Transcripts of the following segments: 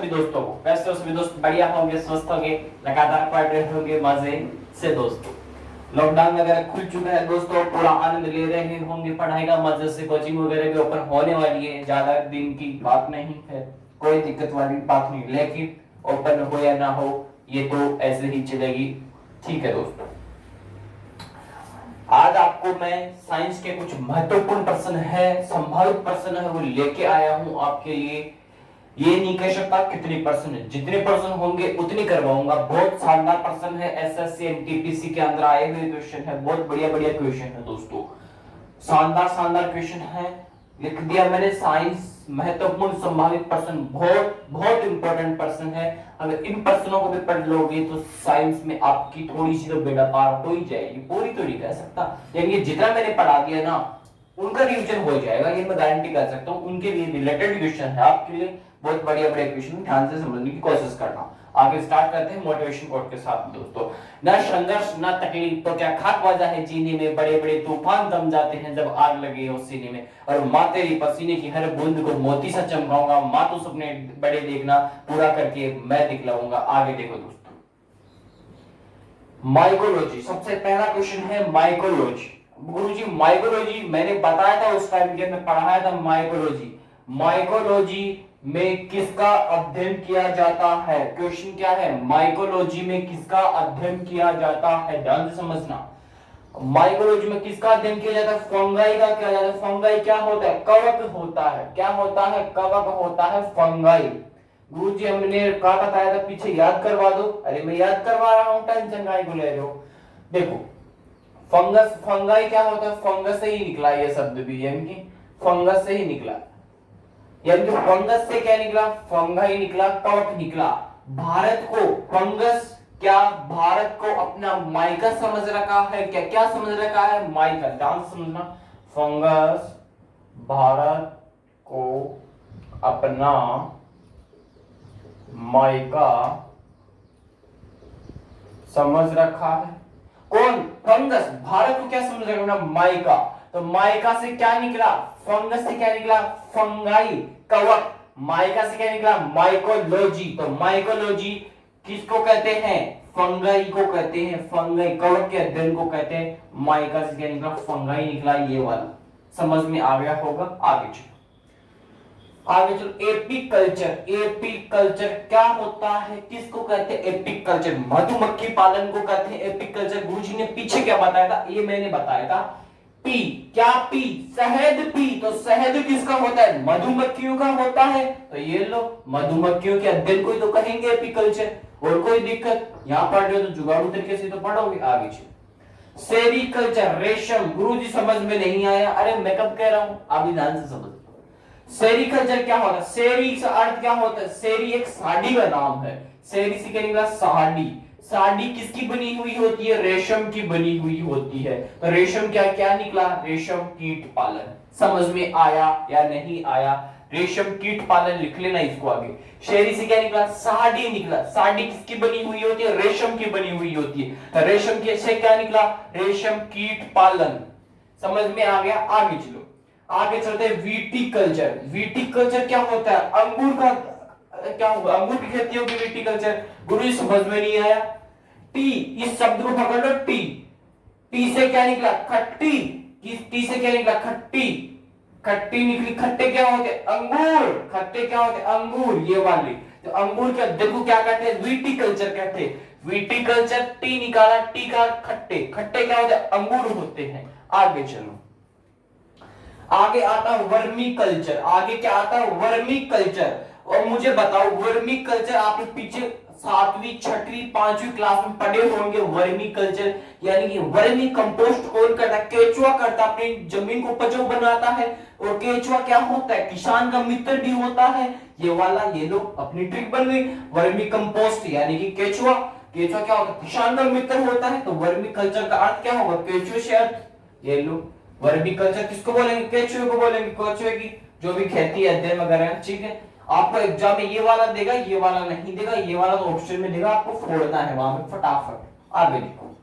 सभी दोस्तों को। कैसे हो सभी दोस्त? बढ़िया होंगे, स्वस्थ होंगे, लगातार पढ़ रहे होंगे मजे से दोस्तों। लॉकडाउन वगैरह खुल चुका है दोस्तों, पूरा आनंद ले रहे होंगे पढ़ाई का मजे से। कोचिंग वगैरह भी ओपन होने वाली है, ज्यादा दिन की बात नहीं है, कोई दिक्कत वाली बात नहीं। लेकिन ओपन हो या ना हो ये तो ऐसे ही चलेगी। ठीक है दोस्तों, आज आपको मैं साइंस के कुछ महत्वपूर्ण प्रश्न है, संभावित प्रश्न है, वो लेके आया हूं आपके लिए। ये नहीं कह सकता कितने प्रश्न है, जितने प्रश्न होंगे उतने करवाऊंगा। बहुत शानदार प्रश्न है, एसएससी एनटीपीसी के अंदर आए हुए क्वेश्चन है, बहुत बढ़िया बढ़िया क्वेश्चन है दोस्तों, शानदार शानदार क्वेश्चन है। लिख दिया मैंने साइंस महत्वपूर्ण संभावित प्रश्न, बहुत बहुत इंपॉर्टेंट प्रश्न है। अगर इन प्रश्नों को भी पढ़ लोगे तो साइंस में आपकी थोड़ी सी तो बेड़ा पार हो ही जाएगी, पूरी तो नहीं कह सकता, लेकिन जितना मैंने पढ़ा दिया ना उनका रिवीजन हो जाएगा, ये मैं गारंटी कर सकता हूँ। उनके लिए रिलेटेड क्वेश्चन है आपके लिए, बहुत बढ़िया बढ़िया क्वेश्चन, ध्यान से समझने की कोशिश करना। आगे स्टार्ट करते हैं मोटिवेशन कोट के साथ दोस्तों। ना संघर्ष ना तकलीफ तो क्या खाक वजह है जीने में, बड़े बड़े तूफान दम जाते हैं जब आग लगे हो सीने में। और माँ तेरी पसीने की हर बूंद को मोती सा चमकाऊंगा, माँ तो सपने बड़े देखना पूरा करके मैं दिखलाऊंगा। आगे देखो दोस्तों, माइकोलॉजी, सबसे पहला क्वेश्चन है माइकोलॉजी। गुरुजी माइकोलॉजी मैंने बताया था उस टाइम के, मैं पढ़ाया था माइकोलॉजी। माइकोलॉजी में किसका अध्ययन किया जाता है? क्वेश्चन क्या है, माइकोलॉजी में किसका अध्ययन किया जाता है? ध्यान से समझना, माइकोलॉजी में किसका अध्ययन किया जाता है? फंगाई का किया जाता है। फंगाई क्या होता है? कवक होता है। क्या होता है? कवक होता है फंगाई। गुरुजी हमने क्या बताया था पीछे, याद करवा दो। अरे मैं याद करवा रहा हूं, टेंशन काहे को ले रहे हो। देखो फंगस, फंगाई क्या होता है? फंगस से ही निकला ये शब्द भी, यानी कि फंगस से ही निकला, यानी कि फंगस से क्या निकला? फंगाई निकला, कवक निकला। भारत को फंगस, क्या भारत को अपना मायका समझ रखा है? क्या क्या समझ रखा है? मायका, ध्यान से समझना। फंगस भारत को अपना मायका समझ रखा है। कौन? फंगस भारत को क्या समझ रखा है? मायका। तो मायका से क्या निकला? फंगस से क्या निकला? फंगाई, कवक। मायका से क्या निकला? माइकोलॉजी। तो माइकोलॉजी किसको कहते हैं? फंगाई को कहते हैं। फंगाई, कवक के अध्ययन को कहते हैं। मायका से क्या निकला? फंगाई निकला, ये वाला समझ में आ गया होगा। आगे चलो, आगे चलो, एपीकल्चर। एपीकल्चर क्या होता है? किसको कहते हैं एपीकल्चर? मधुमक्खी पालन को कहते हैं एपीकल्चर। गुरुजी ने पीछे क्या बताया था? ये मैंने बताया था, पी। क्या पी? शहद पी। तो शहद किसका होता है? मधुमक्खियों का होता है। तो ये लो, मधुमक्खियों के अध्ययन को ही तो कहेंगे एपीकल्चर। और कोई दिक्कत? यहां पढ़ रहे हो तो जुगाड़ू तरीके से तो पढ़ोगे। आगे चलो, सेरीकल्चर, रेशम। गुरुजी समझ में नहीं आया? अरे मैं कब कह रहा हूं, अभी ध्यान से समझ। सेरीकल्चर क्या होता है? सेरी का अर्थ क्या होता है? सेरी एक साड़ी का नाम है। सेरी से क्या निकला? साड़ी। साड़ी किसकी बनी हुई होती है? रेशम की बनी हुई होती है। तो रेशम क्या क्या निकला? रेशम कीट पालन। समझ में आया या नहीं आया? रेशम कीट पालन लिख लेना इसको आगे। शेरी से क्या निकला? साड़ी निकला। साड़ी किसकी बनी हुई होती है? रेशम की बनी हुई होती है। तो रेशम के से क्या निकला? रेशम कीट पालन। समझ में आ गया? आगे चलो, आगे चलते हैं विटीकल्चर। विटीकल्चर क्या होता है? अंगूर का क्या होगा? अंगूर की खेती होगी विटीकल्चर। गुरु समझ में नहीं आया? टी, इस शब्द को पकड़ लो, टी। टी से क्या निकला? खट्टी। किस टी से क्या निकला? खट्टी। खट्टी निकली। खट्टे क्या होते? अंगूर। खट्टे क्या होते? अंगूर, ये वाले। तो अंगूर के देखो क्या कहते हैं? विटीकल्चर कहते हैं। विटीकल्चर, टी निकाला, टी का खट्टे। खट्टे क्या होते? अंगूर होते हैं। आगे चलो, आगे आता है वर्मी कल्चर। आगे क्या आता है? Vermi culture. और मुझे बताओ, वर्मी कल्चर आपने पीछे 7वीं 6वीं 5वीं क्लास में पढ़े होंगे। वर्मी कल्चर यानी कि वर्मी कंपोस्ट कौन करता है? केचुआ करता है, अपनी जमीन को उपजाऊ बनाता है। और केचुआ क्या होता है? किसान का मित्र भी होता है। ये वाला, ये लो, अपनी ट्रिक बन गई। वर्मी कंपोस्ट यानी कि केचुआ। केचुआ क्या होता है? किसान का मित्र होता है। तो वर्मी कल्चर का अर्थ क्या होगा? केचुए से अर्थ, ये लो। वर्मी कल्चर किसको बोलेंगे? केचुए को बोलेंगे। केचुए की जो भी खेती है, अध्ययन वगैरह, ठीक है। आपको एग्जाम में ये वाला देगा, ये वाला नहीं देगा। ये वाला तो ऑप्शन में देगा, आपको फोड़ना है वहां पे फटाफट। आगे देखो,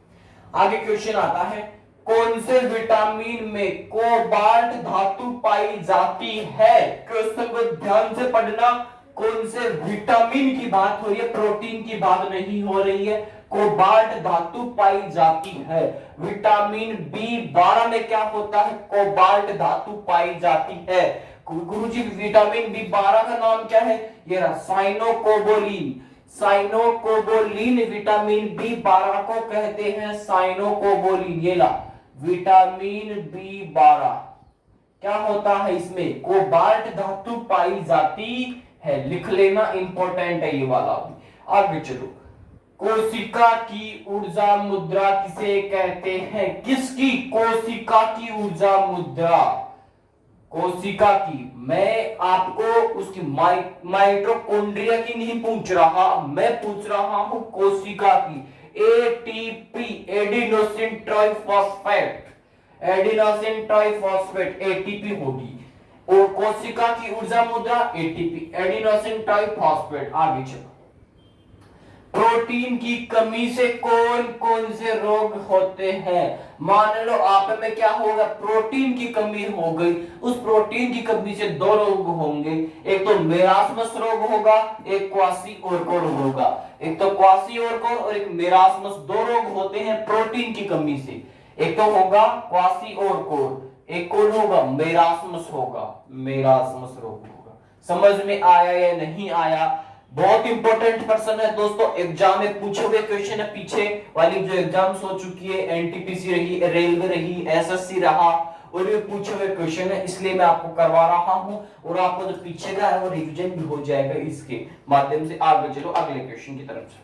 आगे क्वेश्चन आता है, कौन से विटामिन में कोबाल्ट धातु पाई जाती है? क्वेश्चन को ध्यान से पढ़ना, कौन से विटामिन की बात हो रही है, प्रोटीन की बात नहीं हो रही है। कोबाल्ट धातु पाई जाती है। विटामिन B12 में क्या होता है, कोबाल्ट धातु पाई जाती है। गुरुजी विटामिन B12 का नाम क्या है, ये रहा साइनोकोबोलिन। साइनोकोबोलिन विटामिन B12 को कहते हैं साइनोकोबोलिन। ये ला विटामिन B12 क्या होता है, इसमें कोबाल्ट धातु पाई जाती है। लिख लेना, इंपॉर्टेंट है ये वाला। आगे चलो, कोशिका की ऊर्जा मुद्रा किसे कहते हैं, किसकी, कोशिका की ऊर्जा मुद्रा, कोशिका की। मैं आपको उसकी माइटोकॉन्ड्रिया की नहीं पूछ रहा, मैं पूछ रहा हूं कोशिका की। ATP, adenosine triphosphate, adenosine triphosphate ATP होगी। और कोशिका की ऊर्जा मुद्रा एटीपी, एडिनोसिन ट्राइफॉस्फेट। आगे चलो, प्रोटीन की कमी से कौन कौन से रोग होते हैं। मान लो आप में क्या होगा, प्रोटीन की कमी हो गई, उस प्रोटीन की कमी से दो रोग होंगे, एक तो मेरास्मस रोग होगा, एक क्वासी ओरको रोग होगा। एक तो क्वासी ओरको और एक मेरास्मस, दो रोग होते हैं प्रोटीन की कमी से। एक तो होगा क्वासी ओरको, एक कौन होगा, मेरास्मस होगा, मेरास्मस रोग होगा। समझ में आया या नहीं आया। बहुत इंपॉर्टेंट पर्सन है दोस्तों, एग्जाम में पूछे हुए क्वेश्चन है। पीछे वाली जो एग्जाम्स हो चुकी है, एनटीपीसी रही, रेलवे रही, एसएससी रहा, और ये पूछे हुए क्वेश्चन है, इसलिए मैं आपको करवा रहा हूं। और आपको जो पीछे का है वो रिवीजन भी हो जाएगा इसके माध्यम से। आगे चलो अगले क्वेश्चन की तरफ से।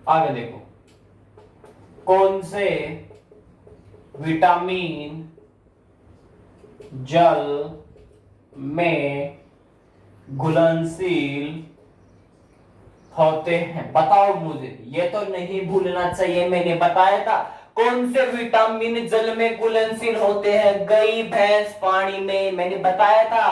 आगे देखो, कौन से विटामिन जल में घुलनशील होते हैं, बताओ मुझे। ये तो नहीं भूलना चाहिए, मैंने बताया था कौन से विटामिन जल में घुलनशील होते हैं। गई भैंस पानी में, मैंने बताया था।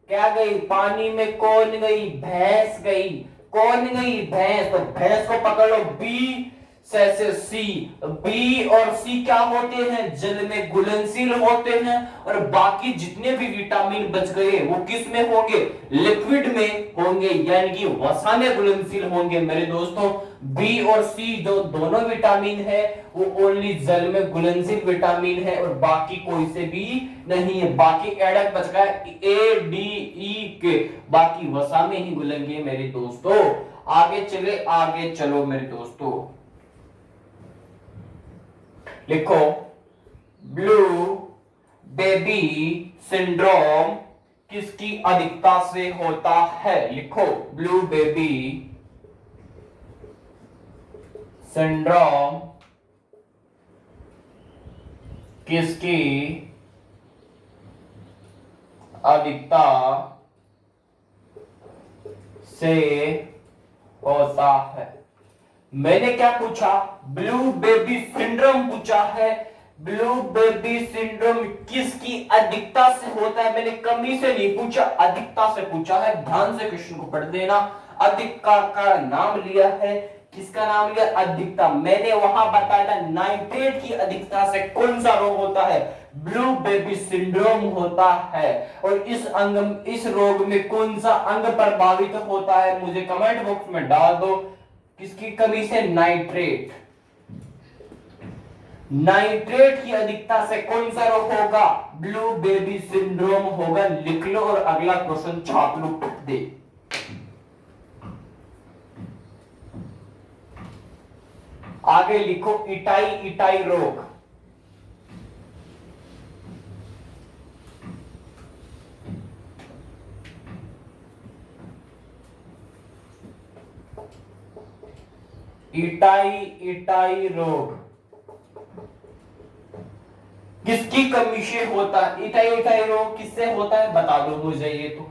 क्या गई पानी में, कौन गई, भैंस गई। कौन गई, भैंस। तो भैंस को पकड़ लो, बी से सी। बी और सी क्या होते हैं, जल में घुलनशील होते हैं। और बाकी जितने भी विटामिन बच गए वो किस में होंगे, लिक्विड में होंगे, यानी कि वसा में घुलनशील होंगे मेरे दोस्तों। बी और सी जो दोनों विटामिन है वो ओनली जल में घुलनशील विटामिन है, और बाकी कोई से भी नहीं है। बाकी एडक बच गया ए डी ई के, बाकी वसा में ही घुलेंगे मेरे दोस्तों। आगे चले, आगे चलो मेरे दोस्तों। लिखो, ब्लू बेबी सिंड्रोम किसकी अधिकता से होता है। लिखो, ब्लू बेबी सिंड्रोम किसकी अधिकता से होता है। मैंने क्या पूछा, ब्लू बेबी सिंड्रोम पूछा है। ब्लू बेबी सिंड्रोम किसकी अधिकता से होता है, मैंने कमी से नहीं पूछा, अधिकता से पूछा है। ध्यान से क्वेश्चन को पढ़ देना। अधिकता का नाम लिया है, किसका नाम लिया, अधिकता। मैंने वहां बताया था नाइट्रेट की अधिकता से कौन सा रोग होता है, ब्लू बेबी सिंड्रोम होता है। और इस रोग में कौन सा अंग प्रभावित होता है, मुझे कमेंट बॉक्स में डाल दो। किसकी कमी से, नाइट्रेट। नाइट्रेट की अधिकता से कौन सा रोग होगा, ब्लू बेबी सिंड्रोम होगा। लिख लो और अगला क्वेश्चन छाप लो, दे। आगे लिखो, इटाई इटाई रोग। इटाई इटाई रोग किसकी कमी से होता है, इटाई इटाई रोग किससे होता है बता दो मुझे ये तो।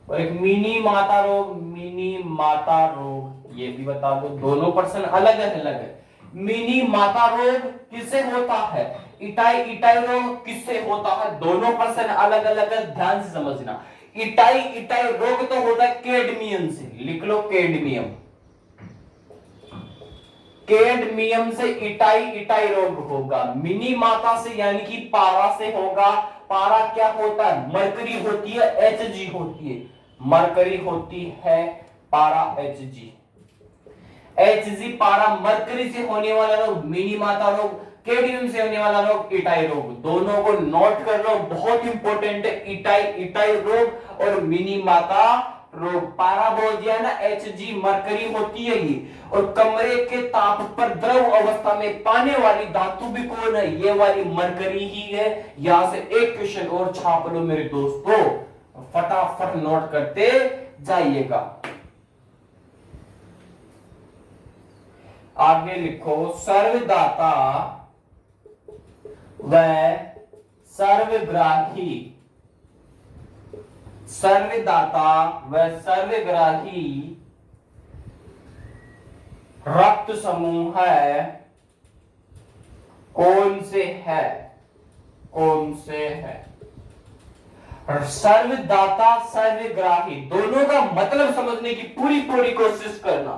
और एक मिनी माता रोग, मिनी माता रोग ये भी बता दो। दोनों पर्सन अलग है, अलग है। मिनी माता रोग किससे होता है, इटाई इटाई रोग किससे होता है, दोनों पर्सन अलग अलग है, ध्यान से समझना। इटाई इटाई रोग तो होता है कैडमियम से, लिख लो कैडमियम, कैडमियम से इटाई इटाई रोग होगा। मिनी माता से यानी कि पारा से होगा। पारा क्या होता है, मरकरी होती है, Hg होती है, मरकरी होती है, पारा Hg, Hg पारा मरकरी से होने वाला रोग मिनी माता रोग, कैडमियम से होने वाला रोग इटाई रोग। दोनों को नोट कर लो, बहुत इंपॉर्टेंट है, इटाई इटाई रोग और मिनी माता रोग। पारा बोल दिया ना, Hg मरकरी होती है ये, और कमरे के ताप पर द्रव अवस्था में पाने वाली धातु भी कौन है, ये वाली मरकरी ही है। यहां से एक क्वेश्चन और छाप लो मेरे दोस्तों, फटाफट नोट करते जाइएगा। आगे लिखो, सर्वदाता व सर्वग्राही, सर्वदाता व सर्वग्राही रक्त समूह है, कौन से है, कौन से है। सर्वदाता सर्वग्राही दोनों का मतलब समझने की पूरी पूरी कोशिश करना।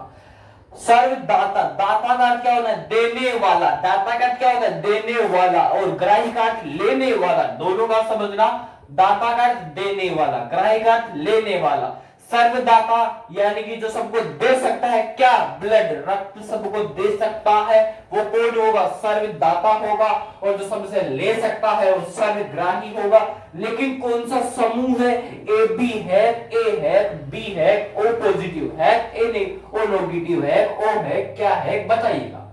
सर्वदाता, दाता का क्या होता है, देने वाला, दाता का क्या होता है, देने वाला, और ग्राही का लेने वाला, दोनों का समझना। दाता का देने वाला, ग्राही का लेने वाला। सर्वदाता यानी कि जो सबको दे सकता है, क्या, ब्लड, रक्त सबको दे सकता है, वो कौन होगा, सर्वदाता होगा। और जो सबसे ले सकता है वो सर्वग्राही होगा। लेकिन कौन सा समूह है, ए बी है, ए है, बी है, ओ पॉजिटिव है, ए नहीं, ओ नेगेटिव है, ओ है, क्या है बताइएगा।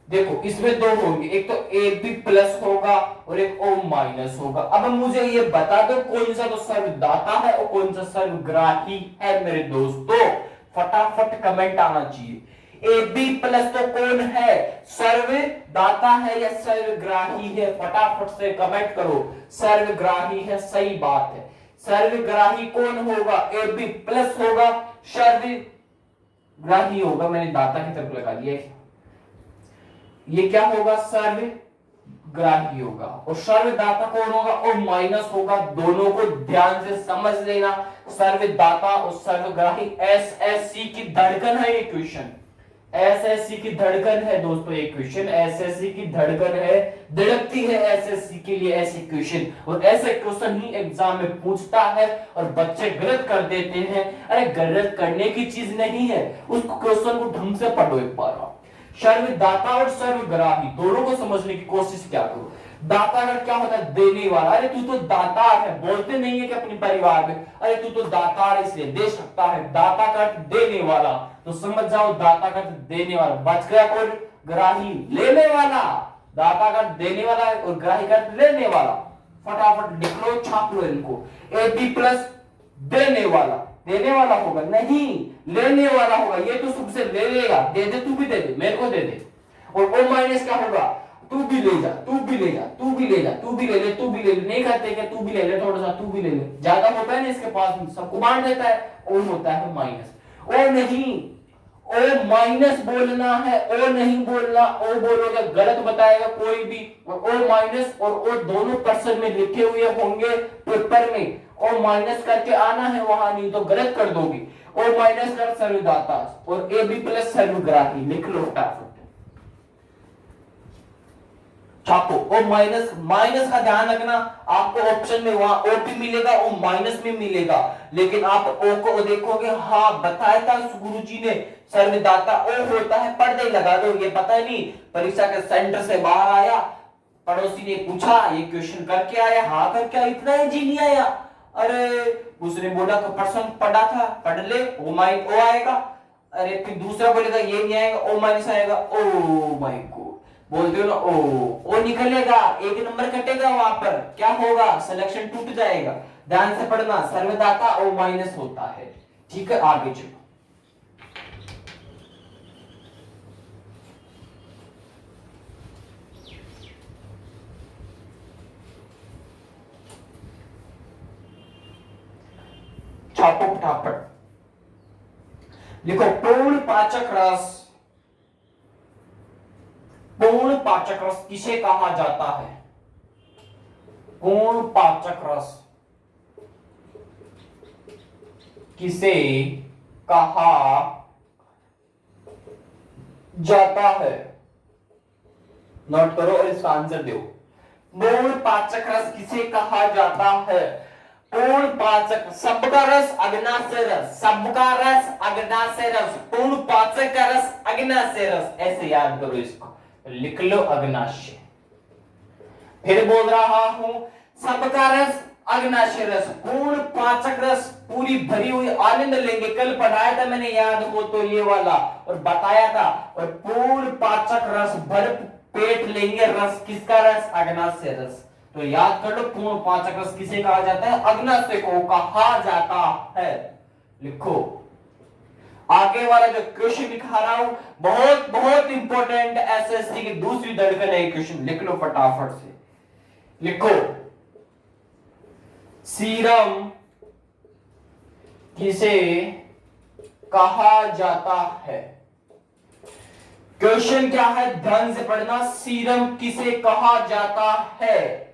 देखो इसमें दो होंगे, एक तो ए बी प्लस होगा और एक ओ माइनस होगा। अब मुझे ये बता दो कौन सा तो सर्वदाता है और कौन सा सर्वग्राही है मेरे दोस्तों, फटाफट कमेंट आना चाहिए। ए बी प्लस तो कौन है, सर्वदाता है या सर्वग्राही है, फटाफट से कमेंट करो। सर्वग्राही है, सही बात है। सर्वग्राही कौन होगा, ए बी प्लस होगा, सर्वग्राही होगा, मैंने दाता की तरफ लगा दिया है। ये क्या होगा, सर्वग्राही होगा। और सर्वदाता कौन होगा, और माइनस होगा। दोनों को ध्यान से समझ लेना, सर्वदाता और सर्वग्राही। एसएससी की धड़कन है ये क्वेश्चन, एसएससी की धड़कन है दोस्तों ये क्वेश्चन, एसएससी की धड़कन है, धड़कती है एसएससी के लिए ऐसे क्वेश्चन। और ऐसे क्वेश्चन ही एग्जाम में पूछता है और बच्चे गलत कर देते हैं। अरे गलत करने की चीज नहीं है, उस क्वेश्चन को ढंग से पढ़ो एक बार। सर्वदाता और सर्वग्राही दोनों को समझने की कोशिश क्या करो। दाता का क्या होता है, देने वाला। अरे तू तो दातार है, बोलते नहीं है कि अपने परिवार में, अरे तू तो दातार इसलिए दे सकता है। दाता का देने वाला, तो समझ जाओ दाता का देने वाला। बच गया कौन, ग्राही, लेने वाला। दाता का देने वाला और ग्राही का लेने वाला। फटाफट लिख लो, छाप लो इनको। ए बी प्लस देने वाला, देने वाला होगा नहीं, लेने वाला होगा। ये तो सबसे ले लेगा, दे दे, तू भी दे दे, मेरे को दे दे। और ओ माइनस क्या होगा, तू भी ले जा, तू भी ले जा, तू भी ले जा, तू भी ले ले, तू भी ले ले। नहीं कहते क्या, तू भी ले ले, थोड़ा सा तू भी ले ले। ज्यादा होता है ना इसके पास, सबको बांट देता है। ओ होता है माइनस, ओ नहीं, ओ माइनस बोलना है, ओ नहीं बोलना। ओ बोलोगे गलत बताएगा कोई भी। ओ माइनस और ओ दोनों पर्सन में लिखे हुए होंगे पेपर में, ओ माइनस करके आना है वहां, नहीं तो गलत कर दोगे। ओ माइनस कर सर्वदाता और ए बी प्लस सर्वग्राही, लिख लो फटाफट, छापो। ओ माइनस, माइनस का ध्यान रखना, आपको ऑप्शन में वहां ओ भी मिलेगा, ओ माइनस भी मिलेगा, लेकिन आप ओ को देखोगे, हाँ बताया था गुरुजी ने, सर्वदाता ओ होता है, पर्दे लगा दो। ये पता नहीं, परीक्षा के सेंटर से बाहर आया, पड़ोसी ने पूछा ये क्वेश्चन करके आया, हाँ करके आया, इतना इजी नहीं आया। अरे उसने बोला तो पर्सन पढ़ा था, पढ़ ले, ओ माइनस ओ आएगा। अरे फिर दूसरा बोलेगा ये नहीं आएगा, ओ माइनस आएगा। ओ माय गॉड, बोलते हो ना, ओ निकलेगा, एक नंबर कटेगा, वहां पर क्या होगा, सिलेक्शन टूट जाएगा। ध्यान से पढ़ना, सर्वदाता ओ माइनस होता है। ठीक है, आगे चलो। छापो फटाफट, लिखो पूर्ण पाचक रस, पाचक रस किसे कहा जाता है? पूर्ण पाचक रस किसे कहा जाता है? नोट करो और इसका आंसर दो। पूर्ण पाचक रस किसे कहा जाता है? पूर्ण पाचक, सबका रस अग्नाशय रस, सबका रस अग्नाशय रस, पूर्ण पाचक का रस अग्नाशय रस, ऐसे याद करो इसको, लिख लो अग्नाशय। फिर बोल रहा हूं, सबका रस अग्नाशय रस, पूर्ण पाचक रस, पूरी भरी हुई आनंद लेंगे। कल पढ़ाया था मैंने, याद हो तो ये वाला, और बताया था। और पूर्ण पाचक रस, भर पेट लेंगे रस, किसका रस? अग्नाशय रस। तो याद कर लो, पूर्ण पाचक रस किसे कहा जाता है? अग्नाशय को कहा जाता है। लिखो आगे वाला जो क्वेश्चन दिखा रहा हूं, बहुत बहुत इंपॉर्टेंट, एसएससी की दूसरी धड़कन है क्वेश्चन, लिख लो फटाफट से। लिखो, सीरम किसे कहा जाता है? क्वेश्चन क्या है, ध्यान से पढ़ना। सीरम किसे कहा जाता है?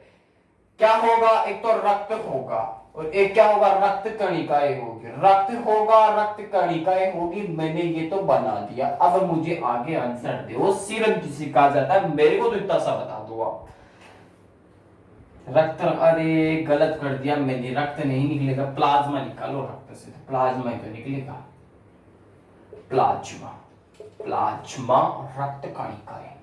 क्या होगा? एक तो रक्त होगा, और एक क्या होगा? रक्त कणिकाएं होगी। रक्त होगा, रक्त कणिकाएं होगी। मैंने ये तो बना दिया, अब मुझे आगे आंसर दो। सीरम किसे कहा जाता है? मेरे को तो इतना सा बता दो आप। रक्त, अरे गलत कर दिया मैंने, रक्त नहीं निकलेगा, प्लाज्मा निकालो रक्त से, प्लाज्मा ही तो निकलेगा। प्लाज्मा, प्लाज्मा रक्त कणिकाएं।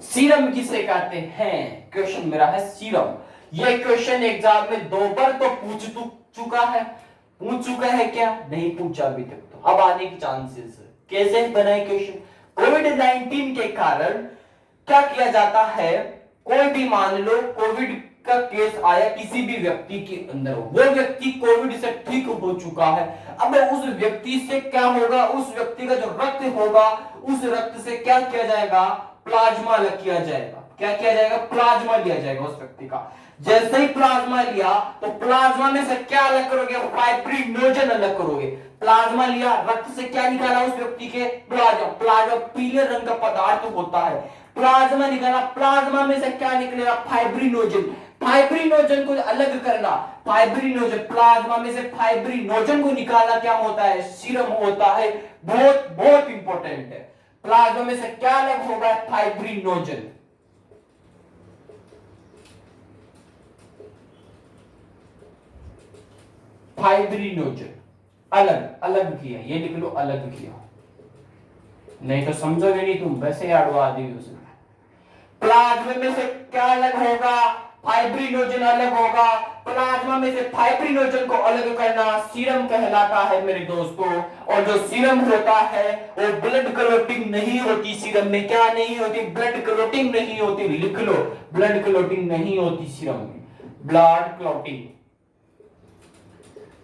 सीरम किसे कहते हैं? क्वेश्चन मेरा है सीरम। ये क्वेश्चन एग्जाम में 2 बार तो पूछ चुका है। पूछ चुका है क्या? नहीं पूछा अभी तक, तो अब आने की चांसेस है। कैसे बनाए क्वेश्चन? कोविड-19 के कारण क्या किया जाता है, कोई भी मान लो कोविड का केस आया किसी भी व्यक्ति के अंदर, वो व्यक्ति कोविड से ठीक हो चुका है। अब उस व्यक्ति से क्या होगा? उस व्यक्ति का जो रक्त होगा, उस रक्त से क्या किया जाएगा? प्लाज्मा अलग किया जाएगा। क्या किया जाएगा? प्लाज्मा लिया जाएगा उस व्यक्ति का। जैसे ही प्लाज्मा लिया, तो प्लाज्मा में से क्या अलग करोगे? फाइब्रिनोजन अलग करोगे। प्लाज्मा लिया, रक्त से क्या निकाला उस व्यक्ति के? प्लाज्मा। प्लाज्मा पीले रंग का पदार्थ होता है। प्लाज्मा निकाला, प्लाज्मा में से क्या निकलेगा? फाइब्रिनोजन। फाइब्रिनोजन को अलग करना, फाइब्रिनोजन, प्लाज्मा में से फाइब्रिनोजन को निकालना क्या होता है? सीरम होता है। बहुत बहुत इंपॉर्टेंट है। प्लाज्मा में से क्या अलग होगा? फाइब्रिनोजन। फाइब्रिनोजन अलग अलग किया, ये लिख लो अलग किया, नहीं तो समझोगे नहीं तुम, वैसे अड़वा दी उसे। प्लाज्मा में से क्या अलग होगा? फाइब्रिनोजन अलग होगा। प्लाज्मा में से फाइब्रिनोजन को अलग करना सीरम कहलाता है मेरे दोस्तों। और जो सीरम होता है वो ब्लड क्लोटिंग नहीं होती। सीरम में क्या नहीं होती? ब्लड क्लोटिंग नहीं होती। लिख लो, ब्लड क्लोटिंग नहीं होती सीरम में। ब्लड क्लोटिंग,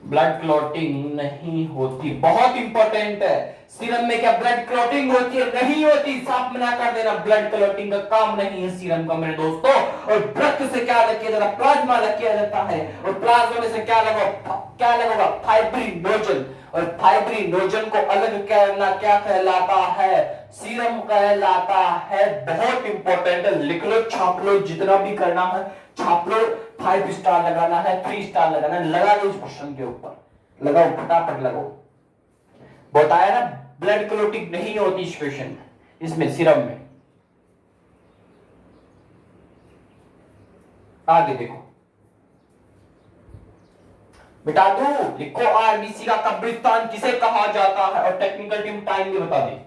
ब्लड क्लॉटिंग नहीं होती। बहुत इंपॉर्टेंट है। सीरम में क्या ब्लड क्लॉटिंग होती है? नहीं होती। साफ मना कर देना, ब्लड क्लॉटिंग का काम नहीं है सीरम का मेरे दोस्तों। और रक्त से क्या अलग किया जाता है? प्लाज्मा अलग किया जाता है। और प्लाज्मा में से क्या अलग होगा? फाइब्रिनोजन। और फाइब्रिनोजन को अलग करना क्या कहलाता है? सीरम कहलाता है। बहुत इंपॉर्टेंट है, लिख लो, छाप लो, जितना भी करना है छाप लो। 5 स्टार लगाना है, 3 स्टार लगाना है, लगा लो इस क्वेश्चन के ऊपर, लगाओ फटाफट लगाओ। बताया ना, ब्लड क्लोटिंग नहीं होती इस क्वेश्चन में, इसमें सीरम में। आगे देखो बेटा, दो लिखो, आरबीसी का कब्रिस्तान किसे कहा जाता है? और टेक्निकल टीम टाइम भी बता दे।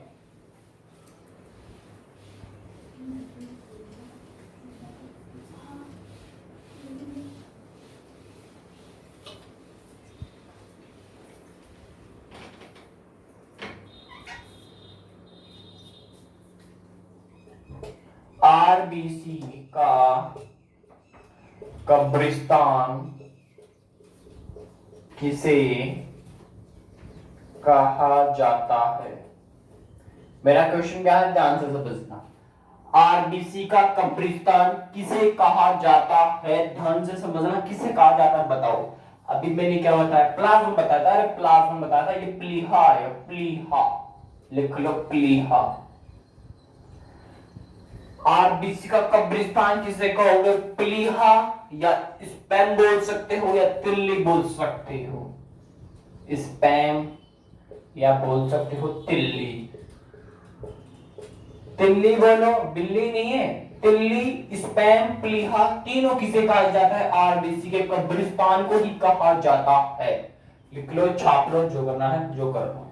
आरबीसी का कब्रिस्तान किसे कहा जाता है? मेरा क्वेश्चन क्या है, ध्यान से समझना। आरबीसी का कब्रिस्तान किसे कहा जाता है? ध्यान से समझना, किसे कहा जाता है बताओ। अभी मैंने क्या बताया? प्लाज्मा बताया था। अरे प्लाज्मा बताया था, ये प्लीहा है, प्लीहा, लिख लो प्लीहा। आरबीसी का कब्रिस्तान किसे कहोगे? प्लीहा या स्पैम बोल सकते हो या तिल्ली बोल सकते हो। स्पैम या बोल सकते हो तिल्ली। तिल्ली बोलो, बिल्ली नहीं है। तिल्ली, स्पैम, प्लीहा, तीनों किसे कहा जाता है? आरबीसी के कब्रिस्तान को ही कहा जाता है। लिख लो, छाप लो, जो करना है जो कर लो।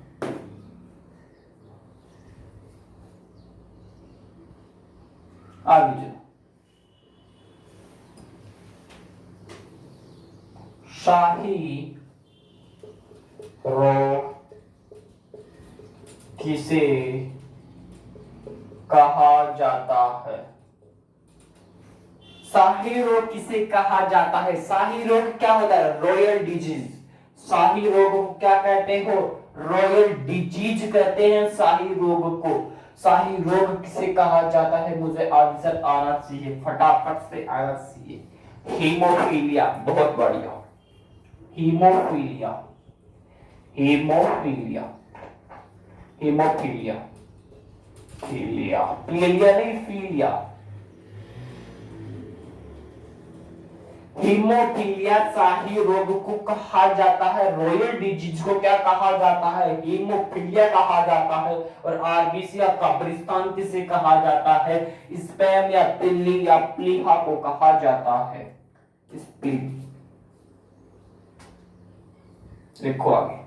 आगे चलो। शाही रोग किसे कहा जाता है? शाही रोग किसे कहा जाता है? शाही रोग क्या होता है? Royal disease. शाही रोग को क्या कहते हो? रॉयल डिजीज कहते हैं शाही रोग को। शाही रोग किसे कहा जाता है? मुझे आंसर आना चाहिए, फटाफट से आना चाहिए। हीमोफीलिया, बहुत बढ़िया। हीमोफीलिया, हीमोफीलिया, हीमोफीलिया, फीलिया, प्लेलिया नहीं, फीलिया। हीमोफीलिया शाही रोग को कहा जाता है। रॉयल डिजीज को क्या कहा जाता है? हीमोफीलिया कहा जाता है। और आरबीसी या कब्रिस्तान किसे कहा जाता है? स्पैम या तिल्ली या प्लीहा को कहा जाता है। देखो आगे।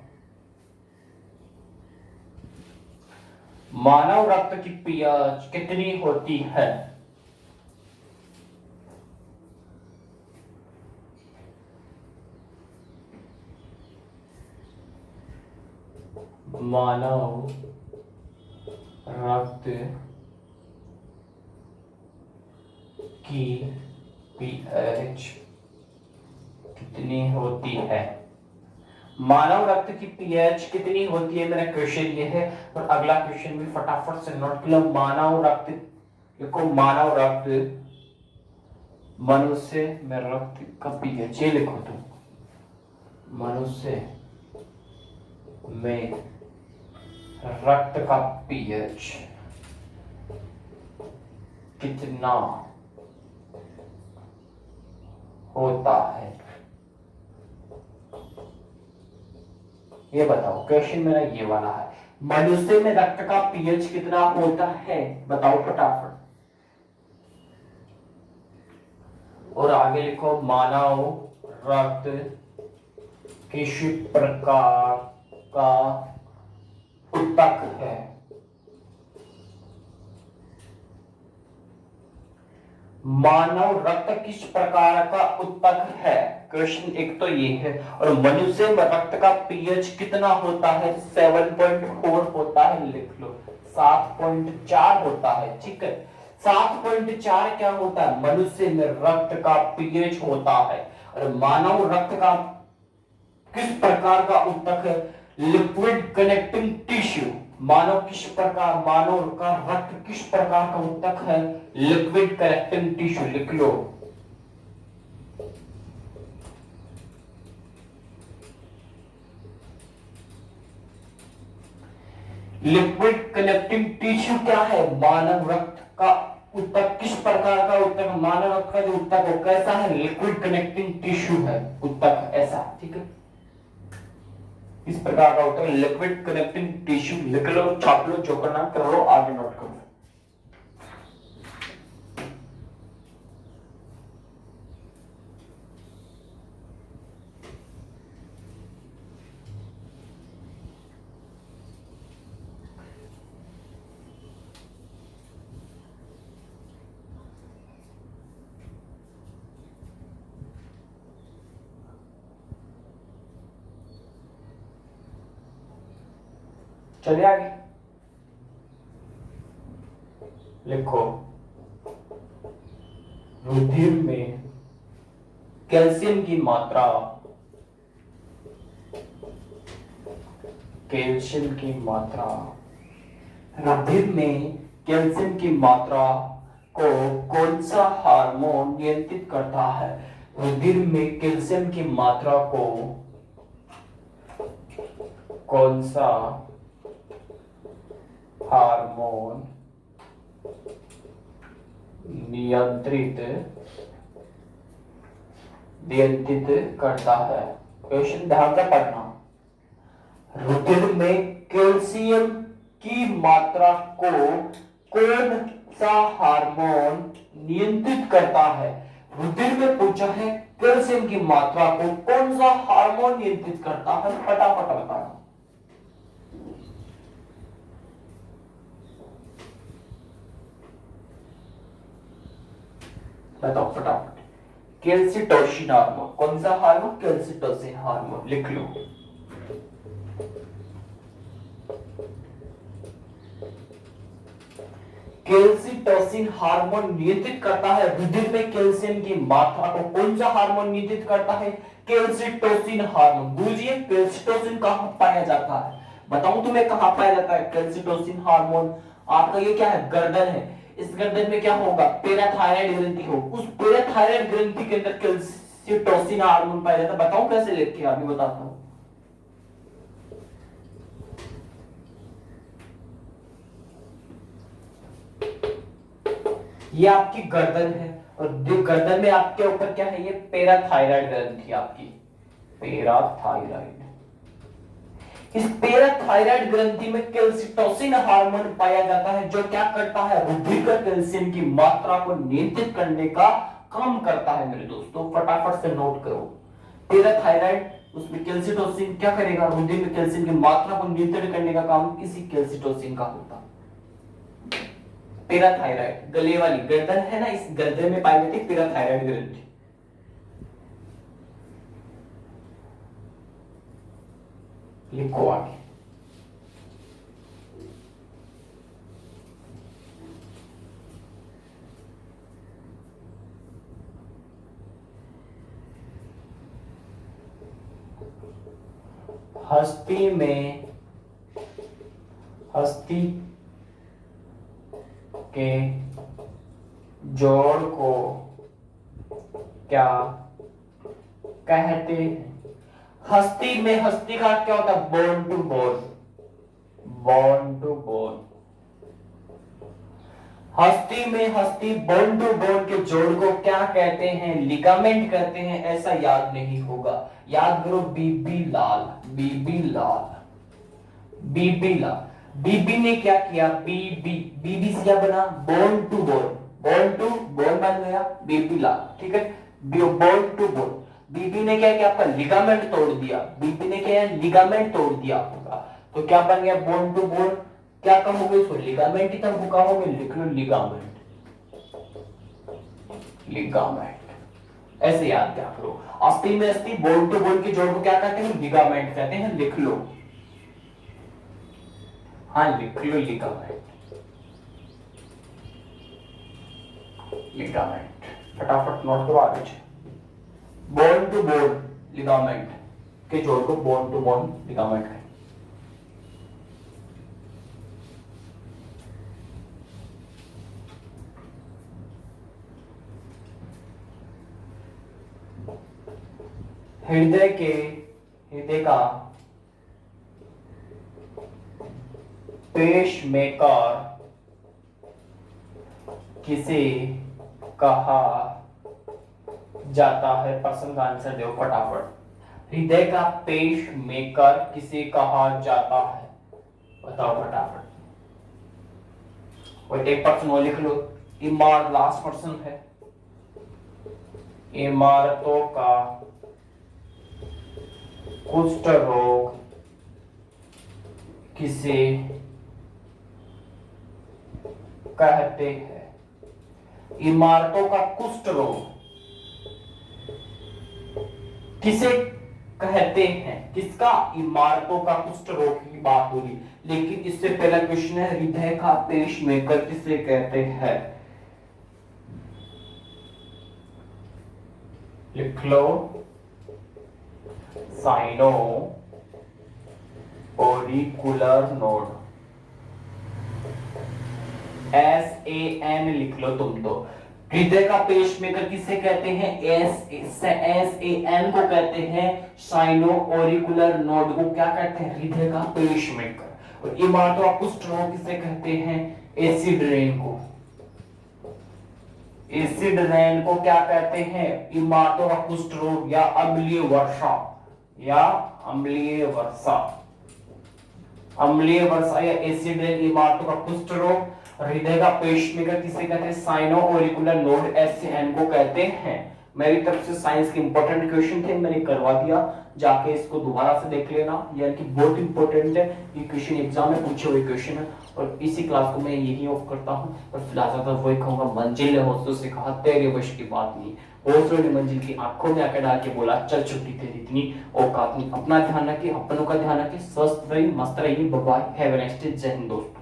मानव रक्त की पीएच कितनी होती है? मानव रक्त की पीएच कितनी होती है? मानव रक्त की पीएच कितनी होती है? मेरा क्वेश्चन ये है। और अगला क्वेश्चन भी फटाफट से नोट कर लो। मानव रक्त, देखो मानव रक्त, मनुष्य में रक्त का पीएच, ये लिखो तुम। मनुष्य में रक्त का पीएच कितना होता है? ये बताओ, क्वेश्चन मेरा ये वाला है। मनुष्य में रक्त का पीएच कितना होता है? बताओ फटाफट। और आगे लिखो, मानव रक्त किस प्रकार का ऊतक है? मानव रक्त किस प्रकार का ऊतक है? क्वेश्चन एक तो ये है। और मनुष्य में रक्त का पीएच कितना होता है? 7.4 होता है, लिख लो। 7.4 होता है, ठीक है। 7.4 क्या होता है? मनुष्य में रक्त का पीएच होता है। और मानव रक्त का किस प्रकार का ऊतक है? Liquid connecting tissue. मानव किस प्रकार, मानव का रक्त किस प्रकार का ऊतक है? लिक्विड कनेक्टिंग टिश्यू, लिख लो। लिक्विड कनेक्टिंग टिश्यू क्या है? मानव रक्त का ऊतक किस प्रकार का ऊतक? मानव रक्त का जो ऊतक है कैसा है? लिक्विड कनेक्टिंग टिश्यू है ऊतक, ऐसा, ठीक है। इस प्रकार का होता है लिक्विड कनेक्टिंग टिश्यू, लिख लो, छाप लो, जो करना कर लो, आगे नोट करो। चलिए आगे लिखो। रुधिर में कैल्शियम की मात्रा, कैल्शियम की मात्रा, रुधिर में कैल्शियम की मात्रा को कौन सा हार्मोन नियंत्रित करता है? रुधिर में कैल्शियम की मात्रा को कौन सा हार्मोन नियंत्रित नियंत्रित करता है। क्वेश्चन ध्यान से पढ़ना। रुधिर में कैल्शियम की मात्रा को कौन सा हार्मोन नियंत्रित करता है? रुधिर में पूछा है कैल्शियम की मात्रा को कौन सा हार्मोन नियंत्रित करता है? फटाफट बताना। बताओ फटाफट। कैल्सिटोसिन हार्मोन। कौन सा हार्मोन? कैल्सिटोसिन हार्मोन। लिख लो। कैल्सिटोसिन हार्मोन नियंत्रित करता है रुधिर में कैल्शियम की मात्रा को। कौन सा हार्मोन नियंत्रित करता है? कैल्सिटोसिन हार्मोन। बूझिए कैल्सिटोसिन कहां पाया जाता है? बताऊं तुम्हें कहां पाया जाता है कैल्सिटोसिन हार्मोन? आपका ये क्या है? गर्दन है। इस गर्दन में क्या होगा? पैराथायराइड ग्रंथि हो। उस पैराथायराइड ग्रंथि के अंदर कैल्सिटोसिन हार्मोन पाया जाता है। बताऊं कैसे लिख के? अभी बताता हूं। ये आपकी गर्दन है और गर्दन में आपके ऊपर क्या है? ये पैराथायराइड ग्रंथि आपकी। पैराथायराइड। इस पैराथायराइड ग्रंथि में कैल्सिटोसिन हार्मोन पाया जाता है जो क्या करता है? रुधिर का कैल्शियम की मात्रा को नियंत्रित करने का काम करता है। मेरे दोस्तों फटाफट से नोट करो। पैराथायराइड, उसमें कैल्सिटोसिन क्या करेगा? रुधिर में कैल्शियम की मात्रा को नियंत्रित करने का काम इसी कैल्सिटोसिन का होता है। पैराथायराइड गले वाली गर्दन है ना, इस गर्दन में पाई जाती है पैराथायराइड ग्रंथि। लिखो आगे। हस्ती के जोड़ को क्या कहते हैं? हस्ती में, हस्ती का क्या होता है? Bone to bone. Bone to bone. हस्ती में हस्ती बोन टू बोन के जोड़ को क्या कहते हैं? लिगामेंट कहते हैं। ऐसा याद नहीं होगा, याद करो। बीबी लाल, बीबी लाल, बीबी लाल। बीबी ने क्या किया? बीबी, बीबी से क्या बना? Bone to bone. Bone to bone बन गया बीबी लाल। ठीक है, बोन टू बोन। बीबी ने क्या किया? आपका लिगामेंट तोड़ दिया। बीबी ने क्या? लिगामेंट तोड़ दिया आपका। तो क्या बन गया? Bone to bone. क्या कहोगे इसको? लिगामेंट ही तब कहोगे। लिख लो लिगामेंट, लिगामेंट। ऐसे याद क्या करो। अस्थि में अस्थि, बोन टू बोन के जोड़ को क्या कहते हैं? लिगामेंट कहते हैं। लिख लो। हाँ लिख लो लिगामेंट, लिगामेंट। फटाफट नोट करो आगे। बोन टू बोन लिगामेंट के जोड़ को बोन टू बोन लिगामेंट है। हृदय का पेसमेकर किसे कहा जाता है? प्रश्न का आंसर दो फटाफट। हृदय का पेसमेकर किसे कहा जाता है? बताओ फटाफट। और एक प्रश्न वो लिख लो। इमारत, लास्ट प्रश्न है। इमारतों का कुष्ठ रोग किसे कहते हैं? इमारतों का कुष्ठ रोग किसे कहते हैं? किसका? इमारतों का कुष्ठ रोग की बात हो रही, लेकिन इससे पहला क्वेश्चन है हृदय का पेसमेकर किसे कहते हैं? लिख लो साइनो ऑरिकुलर नोड। SAN लिख लो तुम तो। हृदय का पेसमेकर किसे कहते हैं? SAN को कहते हैं साइनो ऑरिकुलर नोड को क्या कहते हैं? हृदय का पेसमेकर। और इमारतों का कुष्ठ रोग किसे कहते हैं? एसिड रेन को। एसिड रेन को क्या कहते हैं? इमाटो का कुष्ठ रोग या अम्लीय वर्षा, या अम्लीय वर्षा, अम्लीय वर्षा या एसिड रेन, इमाटो का कुष्ठ रोग। हृदय का पेसमेकर किसे कहते हैं? साइनो ऑरिकुलर नोड, एसएन को कहते हैं। मेरी तरफ से साइंस के इंपॉर्टेंट क्वेश्चन थे, मैंने करवा दिया, जाके इसको दोबारा से देख लेना, यानी कि बहुत इंपॉर्टेंट है ये क्वेश्चन, एग्जाम में पूछे हुए क्वेश्चन है। और इसी क्लास को मैं यही ऑफ करता हूँ, और फिलहाल ज्यादा वही कहूंगा, मंजिल ने हौसलों से कहा तेरे वश की बात नहीं, हौसलों ने मंजिल की आंखों में आकर डाल के बोला चल छुट्टी तेरी इतनी औकात नहीं। अपना ध्यान रखिए, अपनों का ध्यान रखिए, स्वस्थ रहिए, मस्त रहिए, bye bye, have a nice day, जय हिंद दोस्तों।